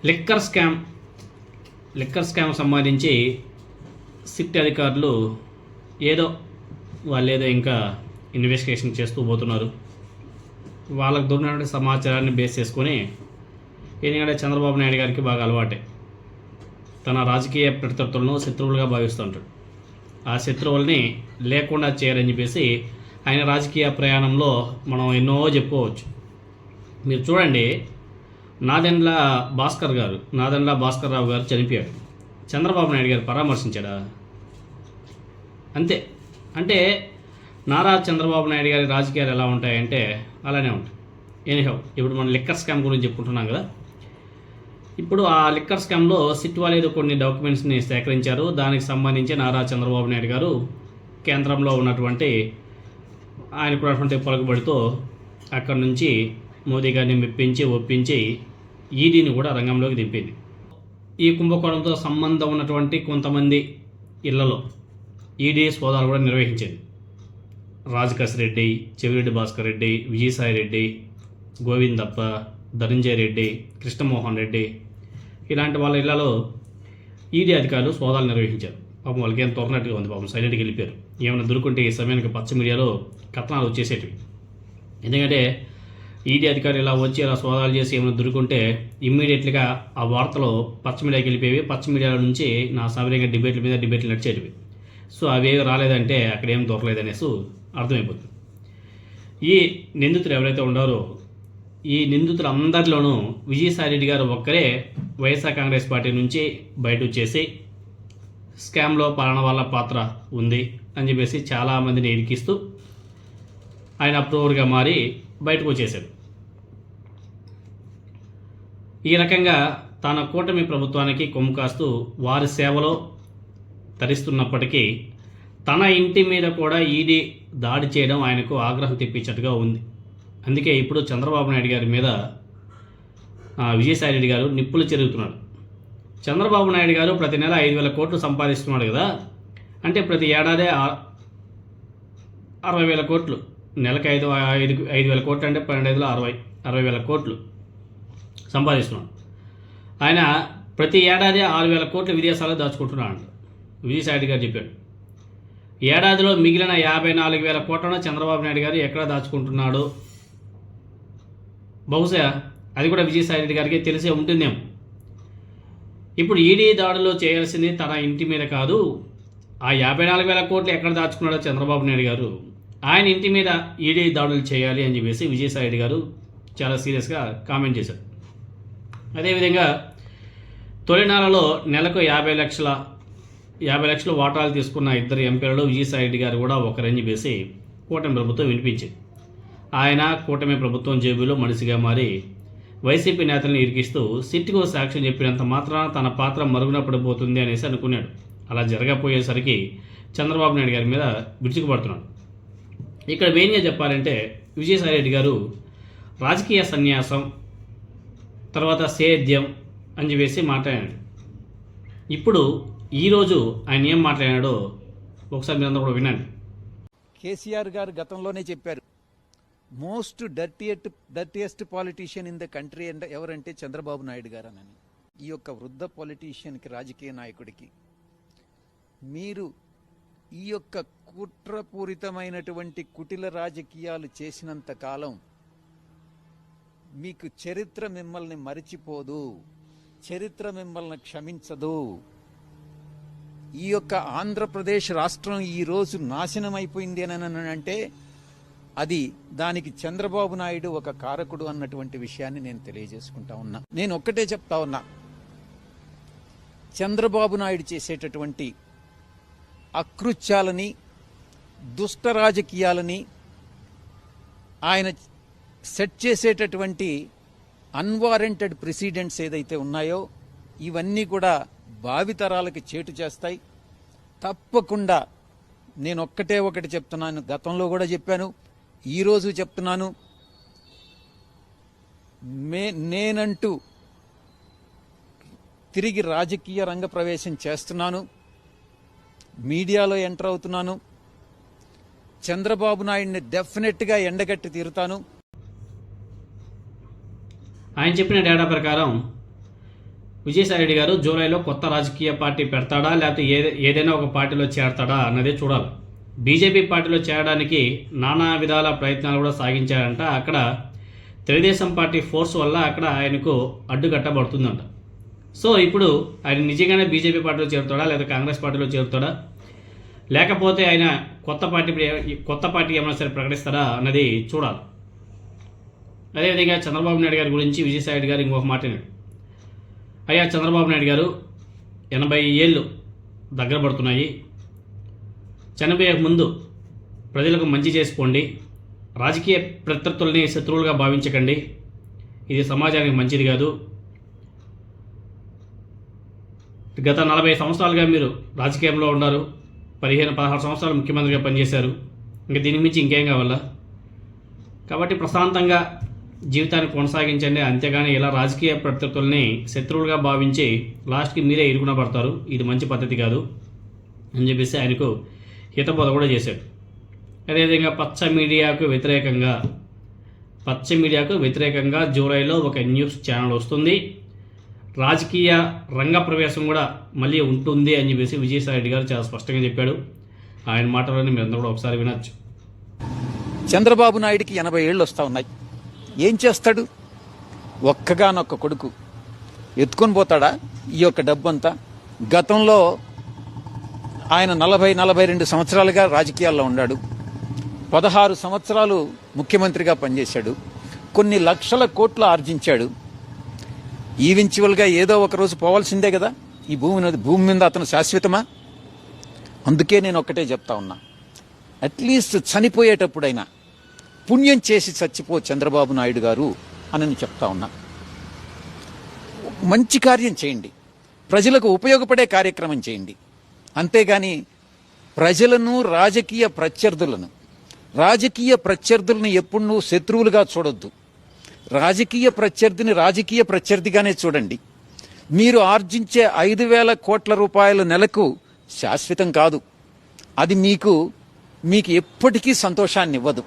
Liquor scam సంబంధించి SIT అధికారులు వాళ్ళేదో ఇంకా ఇన్వెస్టిగేషన్ చేస్తూ పోతున్నారు. వాళ్ళకు దొరికినటువంటి సమాచారాన్ని బేస్ చేసుకొని ఎందుకంటే చంద్రబాబు నాయుడు గారికి బాగా అలవాటే తన రాజకీయ ప్రత్యర్థులను శత్రువులుగా భావిస్తుంటాడు. ఆ శత్రువుల్ని లేకుండా చేయాలని చెప్పేసి ఆయన రాజకీయ ప్రయాణంలో మనం ఎన్నో చెప్పుకోవచ్చు. మీరు చూడండి, నాదెండ్ల భాస్కర్ రావు గారు చనిపోయాడు. చంద్రబాబు నాయుడు గారు పరామర్శించాడా? అంతే. అంటే నారా చంద్రబాబు నాయుడు గారి రాజకీయాలు ఎలా ఉంటాయంటే అలానే ఉంటాయి. ఎనీహౌ, ఇప్పుడు మనం లిక్కర్ స్కామ్ గురించి చెప్పుకుంటున్నాం కదా. ఇప్పుడు ఆ లిక్కర్ స్కామ్లో సిట్ వాళ్ళు కొన్ని డాక్యుమెంట్స్ని సేకరించారు. దానికి సంబంధించి నారా చంద్రబాబు నాయుడు గారు కేంద్రంలో ఉన్నటువంటి ఆయనకు ఉన్నటువంటి పలుకుబడితో అక్కడి నుంచి మోదీ గారిని ఒప్పించి ఈడీని కూడా రంగంలోకి దింపింది. ఈ కుంభకోణంతో సంబంధం ఉన్నటువంటి కొంతమంది ఇళ్లలో ఈడీ సోదాలు కూడా నిర్వహించింది. రాజకేశ్ రెడ్డి, చెవిరెడ్డి భాస్కర్ రెడ్డి, విజయసాయి రెడ్డి, గోవిందప్ప, ధనంజయ రెడ్డి, కృష్ణమోహన్ రెడ్డి ఇలాంటి వాళ్ళ ఇళ్లలో ఈడీ అధికారులు సోదాలు నిర్వహించారు. పాపం వాళ్ళకి ఏం తొరనట్టుగా ఉంది. పాపం సైలెంట్కి వెళ్ళిపోయారు. ఏమైనా దొరుకుంటే ఈ సమయానికి పచ్చ మీడియాలో కథనాలు వచ్చేసేటివి. ఎందుకంటే ఈడీ అధికారులు ఇలా వచ్చి ఇలా సోదాలు చేసి ఏమైనా దొరుకుంటే ఇమ్మీడియట్గా ఆ వార్తలు పచ్చ మీడియాకి వెళ్ళిపోయేవి. పచ్చ మీడియాల నుంచి నా సవిరంగా డిబేట్లు నడిచేటివి. సో అవేవి రాలేదంటే అక్కడ ఏం దొరకలేదనేసి అర్థమైపోతుంది. ఈ నిందితులు ఎవరైతే ఉన్నారో ఈ నిందితులందరిలోనూ విజయసాయి రెడ్డి గారు ఒక్కరే వైఎస్ఆర్ కాంగ్రెస్ పార్టీ నుంచి బయట వచ్చేసి స్కామ్లో పలానా వాళ్ళ పాత్ర ఉంది అని చెప్పేసి చాలామందిని ఇరికిస్తూ ఆయన అప్రూవర్గా మారి బయటకు వచ్చేశాడు. ఈ రకంగా తన కూటమి ప్రభుత్వానికి కొమ్ము కాస్తూ వారి సేవలో తరిస్తున్నప్పటికీ తన ఇంటి మీద కూడా ఈడీ దాడి చేయడం ఆయనకు ఆగ్రహం తెప్పించినట్టుగా ఉంది. అందుకే ఇప్పుడు చంద్రబాబు నాయుడు గారి మీద విజయసాయి రెడ్డి గారు నిప్పులు చెరుగుతున్నాడు. చంద్రబాబు నాయుడు గారు ప్రతి నెల 5,000 కోట్లు సంపాదిస్తున్నాడు కదా. అంటే ప్రతి ఏడాది 60,000 కోట్లు, నెలకు 5,000 కోట్లు అంటే 12,60,000 కోట్లు సంపాదిస్తున్నాడు. ఆయన ప్రతి ఏడాది 6,000 కోట్లు విదేశాల్లో దాచుకుంటున్నాడు అంట విజయసాయి రెడ్డి గారు చెప్పాడు. ఏడాదిలో మిగిలిన 54,000 కోట్లను చంద్రబాబు నాయుడు గారు ఎక్కడ దాచుకుంటున్నాడు? బహుశా అది కూడా విజయసాయి రెడ్డి గారికి తెలిసే ఉంటుందేమో. ఇప్పుడు ఈడీ దాడులు చేయాల్సింది తన ఇంటి మీద కాదు, ఆ 54,000 కోట్లు ఎక్కడ దాచుకున్నాడో చంద్రబాబు నాయుడు గారు ఆయన ఇంటి మీద ఈడీ దాడులు చేయాలి అని చెప్పేసి విజయసాయి రెడ్డి గారు చాలా సీరియస్గా కామెంట్ చేశారు. అదేవిధంగా తొలినాలలో నెలకు 50 లక్షల వాటాలు తీసుకున్న ఇద్దరు ఎంపీలలో విజయసాయి రెడ్డి గారు కూడా ఒకరని చెప్పేసి కూటమి ప్రభుత్వం వినిపించింది. ఆయన కూటమి ప్రభుత్వం జేబులో మనిషిగా మారి వైసీపీ నేతలను ఇరికిస్తూ సిట్కు సాక్ష్యం చెప్పినంత మాత్రాన తన పాత్ర మరుగున పడిపోతుంది అనేసి అనుకున్నాడు. అలా జరగపోయేసరికి చంద్రబాబు నాయుడు గారి మీద విరుచుకుపడుతున్నాడు. ఇక్కడ మెయిన్గా చెప్పాలంటే విజయసాయి రెడ్డి గారు రాజకీయ సన్యాసం తర్వాత సేద్యం అని చెప్పేసి మాట్లాడాడు. ఇప్పుడు ఈరోజు ఆయన ఏం మాట్లాడాడో ఒకసారి మీరందరూ కూడా వినండి. కేసీఆర్ గారు గతంలోనే చెప్పారు, most dirtiest politician in the country అంటే ఎవరంటే చంద్రబాబు నాయుడు గారు అని. ఈ యొక్క వృద్ధ పాలిటీషియన్కి, రాజకీయ నాయకుడికి మీరు ఈ యొక్క కుట్రపూరితమైనటువంటి కుటిల రాజకీయాలు చేసినంత కాలం మీకు చరిత్ర మిమ్మల్ని మరిచిపోదు, చరిత్ర మిమ్మల్ని క్షమించదు. ఈ యొక్క ఆంధ్రప్రదేశ్ రాష్ట్రం ఈరోజు నాశనం అయిపోయింది అని అంటే అది దానికి చంద్రబాబు నాయుడు ఒక కారకుడు అన్నటువంటి విషయాన్ని నేను తెలియజేసుకుంటా ఉన్నా. నేను ఒక్కటే చెప్తా ఉన్నా, చంద్రబాబు నాయుడు చేసేటటువంటి అకృత్యాలని, దుష్ట రాజకీయాలని, ఆయన సెట్ చేసేటటువంటి అన్వారెంటెడ్ ప్రెసిడెంట్స్ ఏదైతే ఉన్నాయో ఇవన్నీ కూడా భావితరాలకి చేటు చేస్తాయి. తప్పకుండా నేను ఒకటి చెప్తున్నాను, గతంలో కూడా చెప్పాను, ఈరోజు చెప్తున్నాను, నేనంటూ తిరిగి రాజకీయ రంగ ప్రవేశం చేస్తున్నాను, మీడియాలో ఎంటర్ అవుతున్నాను, చంద్రబాబు నాయుడిని డెఫినెట్గా ఎండగట్టి తీరుతాను. ఆయన చెప్పిన డేటా ప్రకారం విజయసాయిరెడ్డి గారు జూలైలో కొత్త రాజకీయ పార్టీ పెడతాడా, లేకపోతే ఏదైనా ఒక పార్టీలో చేరతాడా అన్నదే చూడాలి. బీజేపీ పార్టీలో చేరడానికి నానా విధాల ప్రయత్నాలు కూడా సాగించారంట. అక్కడ తెలుగుదేశం పార్టీ ఫోర్స్ వల్ల అక్కడ ఆయనకు అడ్డుకట్టబడుతుందంట. సో ఇప్పుడు ఆయన నిజంగానే బీజేపీ పార్టీలో చేరుతాడా, లేదా కాంగ్రెస్ పార్టీలో చేరుతాడా, లేకపోతే ఆయన కొత్త పార్టీ ఏమైనా సరే ప్రకటిస్తారా అన్నది చూడాలి. అదేవిధంగా చంద్రబాబు నాయుడు గారి గురించి విజయసాయిరెడ్డి గారు ఇంకొక మాట అన్నాడు. అయ్యా చంద్రబాబు నాయుడు గారు 80 ఏళ్ళు దగ్గర పడుతున్నాయి, చనిపోయే ముందు ప్రజలకు మంచి చేసుకోండి, రాజకీయ ప్రత్యర్థుల్ని శత్రువులుగా భావించకండి, ఇది సమాజానికి మంచిది కాదు. గత 40 సంవత్సరాలుగా మీరు రాజకీయంలో ఉన్నారు, 15-16 సంవత్సరాలు ముఖ్యమంత్రిగా పనిచేశారు, ఇంకా దీని మించి ఇంకేం కావాలా? కాబట్టి ప్రశాంతంగా జీవితాన్ని కొనసాగించండి, అంతేగాని ఇలా రాజకీయ ప్రత్యర్థుల్ని శత్రువులుగా భావించి లాస్ట్కి మీరే ఇరుకున పడతారు, ఇది మంచి పద్ధతి కాదు అని చెప్పేసి ఆయనకు హితబోధ కూడా చేశాడు. అదేవిధంగా పచ్చ మీడియాకు వ్యతిరేకంగా జూలైలో ఒక న్యూస్ ఛానల్ వస్తుంది, రాజకీయ రంగ ప్రవేశం కూడా మళ్ళీ ఉంటుంది అని చెప్పేసి విజయసాయిరెడ్డి గారు చాలా స్పష్టంగా చెప్పాడు. ఆయన మాటలని మీరందరూ కూడా ఒకసారి వినొచ్చు. చంద్రబాబు నాయుడికి 80 ఏళ్ళు వస్తూ ఉన్నాయి. ఏం చేస్తాడు? ఒక్కగానొక్క కొడుకు ఎత్తుకొని పోతాడా ఈ యొక్క డబ్బంతా? గతంలో ఆయన 40-42 సంవత్సరాలుగా రాజకీయాల్లో ఉన్నాడు, 16 సంవత్సరాలు ముఖ్యమంత్రిగా పనిచేశాడు, కొన్ని లక్షల కోట్లు ఆర్జించాడు. ఈవెన్చువల్గా ఏదో ఒక రోజు పోవాల్సిందే కదా ఈ భూమి మీద. అతను శాశ్వతమా? అందుకే నేను ఒక్కటే చెప్తా ఉన్నా, అట్లీస్ట్ చనిపోయేటప్పుడైనా పుణ్యం చేసి చచ్చిపో చంద్రబాబు నాయుడు గారు అని నేను చెప్తా ఉన్నా. మంచి కార్యం చేయండి, ప్రజలకు ఉపయోగపడే కార్యక్రమం చేయండి, అంతేగాని ప్రజలను రాజకీయ ప్రత్యర్థులను ఎప్పుడు నువ్వు శత్రువులుగా చూడొద్దు. రాజకీయ ప్రత్యర్థిగానే చూడండి. మీరు ఆర్జించే 5,000 కోట్ల రూపాయల నెలకు శాశ్వతం కాదు, అది మీకు ఎప్పటికీ సంతోషాన్ని ఇవ్వదు.